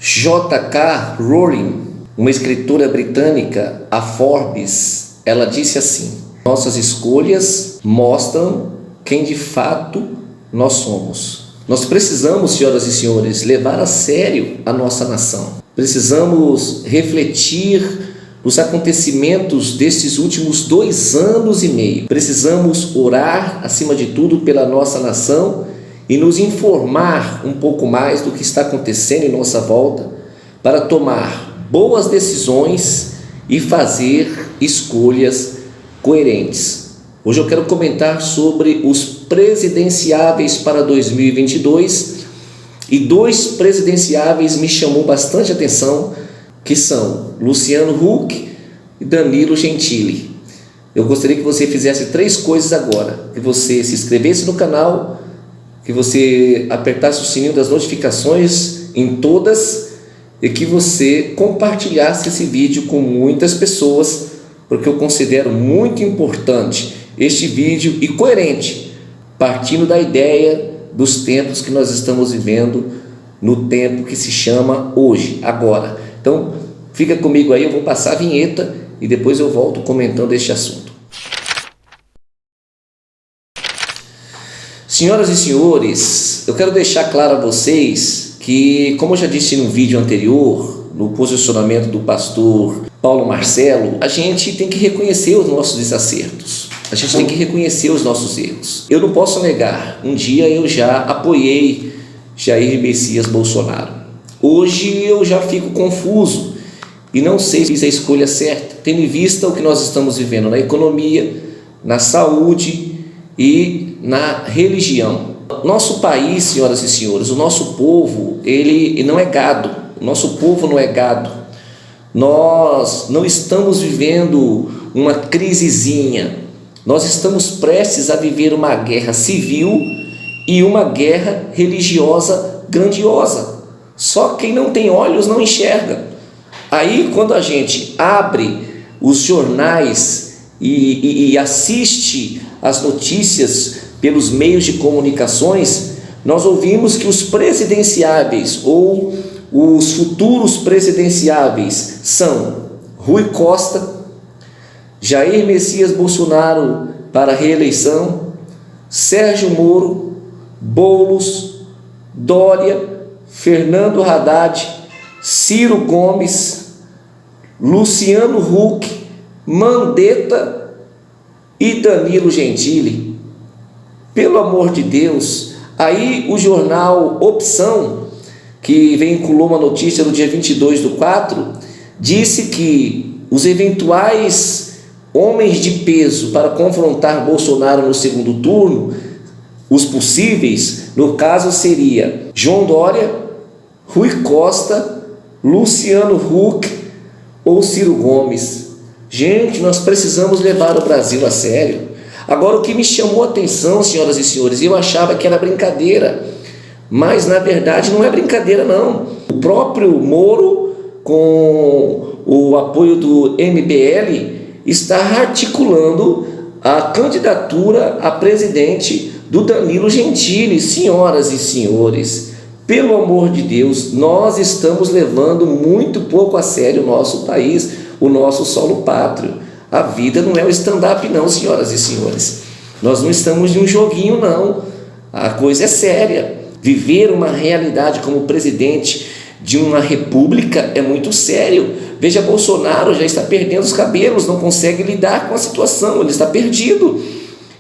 J.K. Rowling, uma escritora britânica, a Forbes, ela disse assim: nossas escolhas mostram quem de fato nós somos. Nós precisamos, senhoras e senhores, levar a sério a nossa nação. Precisamos refletir nos acontecimentos desses últimos 2 anos e meio. Precisamos orar, acima de tudo, pela nossa nação e nos informar um pouco mais do que está acontecendo em nossa volta para tomar boas decisões e fazer escolhas coerentes. Hoje eu quero comentar sobre os presidenciáveis para 2022 e 2 presidenciáveis me chamou bastante atenção, que são Luciano Huck e Danilo Gentili. Eu gostaria que você fizesse 3 coisas agora: que você se inscrevesse no canal, que você apertasse o sininho das notificações em todas e que você compartilhasse esse vídeo com muitas pessoas, porque eu considero muito importante este vídeo e coerente, partindo da ideia dos tempos que nós estamos vivendo, no tempo que se chama hoje, agora. Então, fica comigo aí, eu vou passar a vinheta e depois eu volto comentando este assunto. Senhoras e senhores, eu quero deixar claro a vocês que, como eu já disse no vídeo anterior, no posicionamento do pastor Paulo Marcelo, a gente tem que reconhecer os nossos desacertos, a gente tem que reconhecer os nossos erros. Eu não posso negar, um dia eu já apoiei Jair Messias Bolsonaro. Hoje eu já fico confuso e não sei se fiz a escolha certa, tendo em vista o que nós estamos vivendo na economia, na saúde e na religião. Nosso país, senhoras e senhores, o nosso povo, ele não é gado. O nosso povo não é gado. Nós não estamos vivendo uma crisezinha. Nós estamos prestes a viver uma guerra civil e uma guerra religiosa grandiosa. Só quem não tem olhos não enxerga. Aí, quando a gente abre os jornais e assiste as notícias pelos meios de comunicações, nós ouvimos que os presidenciáveis ou os futuros presidenciáveis são Rui Costa, Jair Messias Bolsonaro para a reeleição, Sérgio Moro, Boulos, Dória, Fernando Haddad, Ciro Gomes, Luciano Huck, Mandetta e Danilo Gentili. Pelo amor de Deus. Aí o jornal Opção, que veiculou uma notícia no dia 22/4, disse que os eventuais homens de peso para confrontar Bolsonaro no segundo turno, os possíveis, no caso seria João Dória, Rui Costa, Luciano Huck ou Ciro Gomes. Gente, nós precisamos levar o Brasil a sério. Agora, o que me chamou a atenção, senhoras e senhores, eu achava que era brincadeira, mas na verdade não é brincadeira não. O próprio Moro, com o apoio do MBL, está articulando a candidatura a presidente do Danilo Gentili. Senhoras e senhores, pelo amor de Deus, nós estamos levando muito pouco a sério o nosso país, o nosso solo pátrio. A vida não é o stand-up não, senhoras e senhores. Nós não estamos de um joguinho não. A coisa é séria. Viver uma realidade como presidente de uma república é muito sério. Veja, Bolsonaro já está perdendo os cabelos, não consegue lidar com a situação, ele está perdido.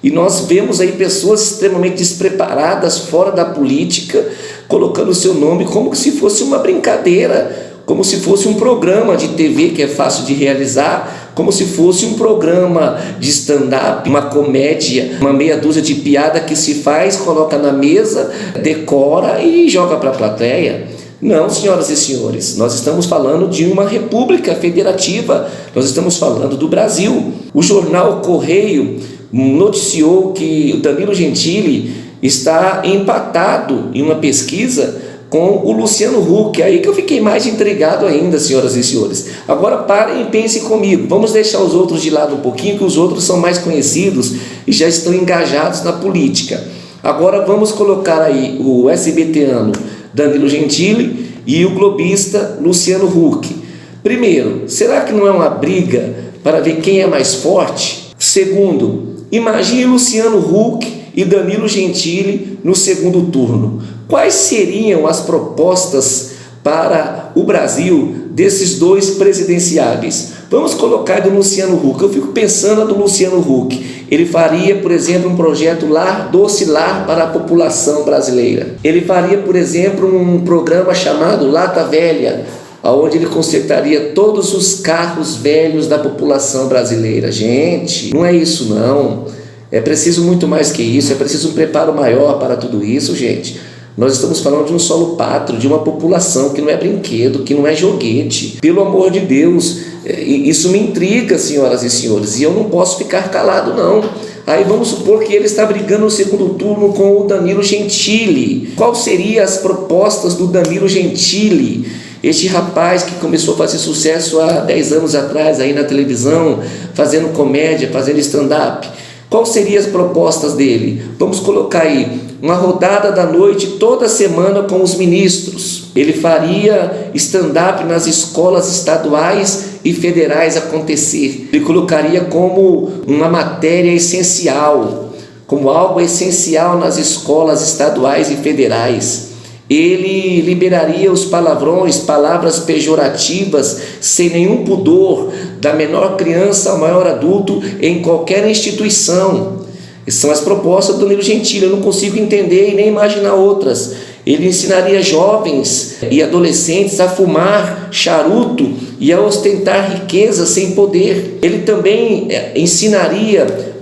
E nós vemos aí pessoas extremamente despreparadas, fora da política, colocando o seu nome como se fosse uma brincadeira, como se fosse um programa de TV que é fácil de realizar, como se fosse um programa de stand-up, uma comédia, uma meia dúzia de piada que se faz, coloca na mesa, decora e joga para a plateia. Não, senhoras e senhores, nós estamos falando de uma república federativa, nós estamos falando do Brasil. O jornal Correio noticiou que o Danilo Gentili está empatado em uma pesquisa com o Luciano Huck. Aí que eu fiquei mais intrigado ainda, senhoras e senhores. Agora parem e pensem comigo. Vamos deixar os outros de lado um pouquinho, que os outros são mais conhecidos e já estão engajados na política. Agora vamos colocar aí o SBTano Danilo Gentili e o globista Luciano Huck. Primeiro, será que não é uma briga para ver quem é mais forte? Segundo, imagine Luciano Huck e Danilo Gentili no segundo turno. Quais seriam as propostas para o Brasil desses dois presidenciáveis? Vamos colocar do Luciano Huck. Eu fico pensando do Luciano Huck. Ele faria, por exemplo, um projeto Doce Lar para a população brasileira. Ele faria, por exemplo, um programa chamado Lata Velha, onde ele consertaria todos os carros velhos da população brasileira. Gente, não é isso não. É preciso muito mais que isso, é preciso um preparo maior para tudo isso, gente. Nós estamos falando de um solo pátrio, de uma população que não é brinquedo, que não é joguete. Pelo amor de Deus, isso me intriga, senhoras e senhores, e eu não posso ficar calado não. Aí vamos supor que ele está brigando no segundo turno com o Danilo Gentili. Quais seriam as propostas do Danilo Gentili? Este rapaz que começou a fazer sucesso há 10 anos atrás aí na televisão, fazendo comédia, fazendo stand-up. Quais seriam as propostas dele? Vamos colocar aí uma rodada da noite toda semana com os ministros. Ele faria stand-up nas escolas estaduais e federais acontecer. Ele colocaria como uma matéria essencial, como algo essencial nas escolas estaduais e federais. Ele liberaria os palavrões, palavras pejorativas, sem nenhum pudor, da menor criança ao maior adulto, em qualquer instituição. Essas são as propostas do Danilo Gentili. Eu não consigo entender e nem imaginar outras. Ele ensinaria jovens e adolescentes a fumar charuto e a ostentar riqueza sem poder. Ele também ensinaria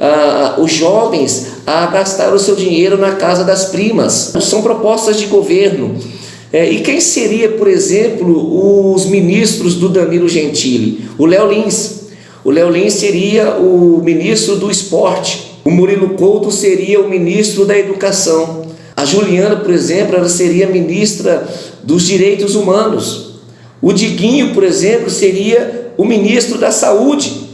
os jovens a gastar o seu dinheiro na casa das primas. São propostas de governo. E quem seria, por exemplo, os ministros do Danilo Gentili? O Léo Lins. O Léo Lins seria o ministro do esporte. O Murilo Couto seria o ministro da educação. A Juliana, por exemplo, ela seria ministra dos direitos humanos. O Diguinho, por exemplo, seria o ministro da saúde.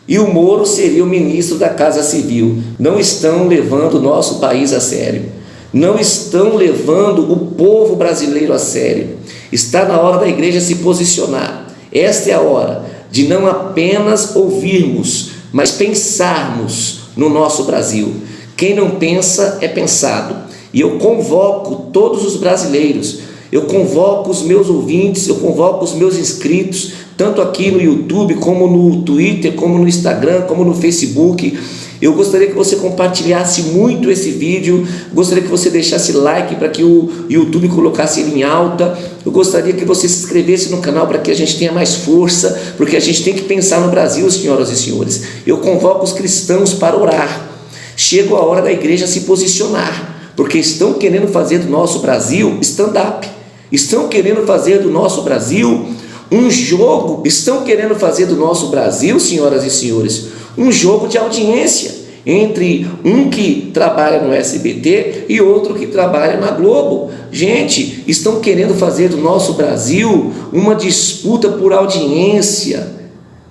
E o Moro seria o ministro da Casa Civil. Não estão levando o nosso país a sério. Não estão levando o povo brasileiro a sério. Está na hora da igreja se posicionar. Esta é a hora de não apenas ouvirmos, mas pensarmos no nosso Brasil. Quem não pensa é pensado. E eu convoco todos os brasileiros, eu convoco os meus ouvintes, eu convoco os meus inscritos, tanto aqui no YouTube, como no Twitter, como no Instagram, como no Facebook. Eu gostaria que você compartilhasse muito esse vídeo, gostaria que você deixasse like para que o YouTube colocasse ele em alta. Eu gostaria que você se inscrevesse no canal para que a gente tenha mais força, porque a gente tem que pensar no Brasil, senhoras e senhores. Eu convoco os cristãos para orar. Chegou a hora da igreja se posicionar, porque estão querendo fazer do nosso Brasil stand-up, estão querendo fazer do nosso Brasil um jogo, estão querendo fazer do nosso Brasil, senhoras e senhores, um jogo de audiência entre um que trabalha no SBT e outro que trabalha na Globo. Gente, estão querendo fazer do nosso Brasil uma disputa por audiência,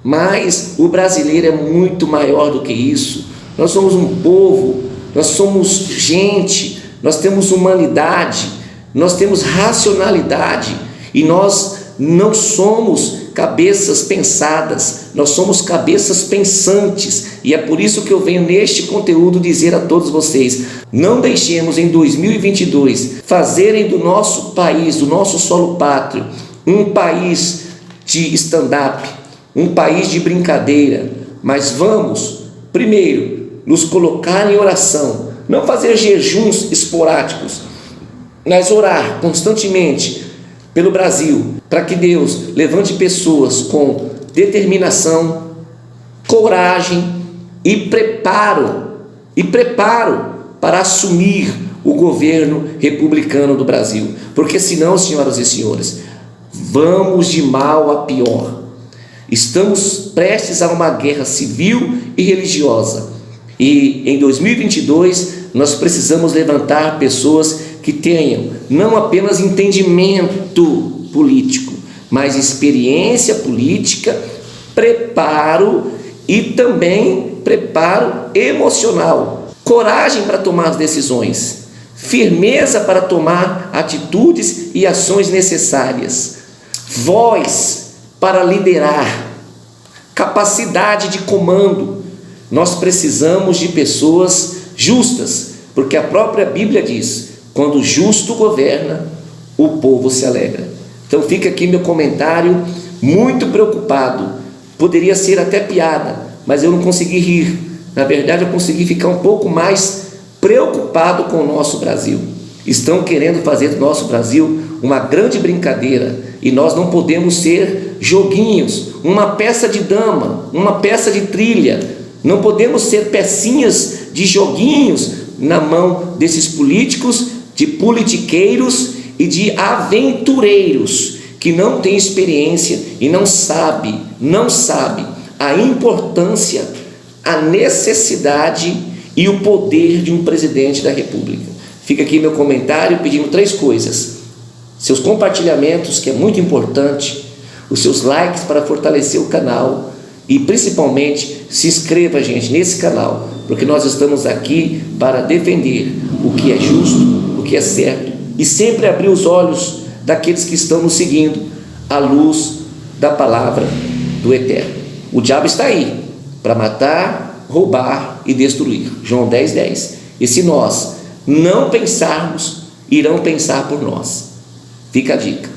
mas o brasileiro é muito maior do que isso. Nós somos um povo, nós somos gente, nós temos humanidade, nós temos racionalidade e nós não somos cabeças pensadas, nós somos cabeças pensantes. E é por isso que eu venho neste conteúdo dizer a todos vocês: não deixemos em 2022 fazerem do nosso país, do nosso solo pátrio, um país de stand-up, um país de brincadeira, mas vamos, primeiro, nos colocar em oração, não fazer jejuns esporádicos, mas orar constantemente pelo Brasil, para que Deus levante pessoas com determinação, coragem e preparo para assumir o governo republicano do Brasil. Porque senão, senhoras e senhores, vamos de mal a pior. Estamos prestes a uma guerra civil e religiosa. E em 2022 nós precisamos levantar pessoas que tenham não apenas entendimento político, mas experiência política, preparo e também preparo emocional, coragem para tomar as decisões, firmeza para tomar atitudes e ações necessárias, voz para liderar, capacidade de comando. Nós precisamos de pessoas justas, porque a própria Bíblia diz: quando o justo governa, o povo se alegra. Então fica aqui meu comentário, muito preocupado. Poderia ser até piada, mas eu não consegui rir. Na verdade, eu consegui ficar um pouco mais preocupado com o nosso Brasil. Estão querendo fazer do nosso Brasil uma grande brincadeira, e nós não podemos ser joguinhos, uma peça de dama, uma peça de trilha. Não podemos ser pecinhas de joguinhos na mão desses políticos, de politiqueiros e de aventureiros que não têm experiência e não sabe a importância, a necessidade e o poder de um presidente da República. Fica aqui meu comentário pedindo 3 coisas: seus compartilhamentos, que é muito importante, os seus likes para fortalecer o canal, e principalmente se inscreva, gente, nesse canal, porque nós estamos aqui para defender o que é justo, o que é certo, e sempre abrir os olhos daqueles que estão nos seguindo à luz da palavra do Eterno. O diabo está aí para matar, roubar e destruir. João 10:10. E se nós não pensarmos, irão pensar por nós. Fica a dica.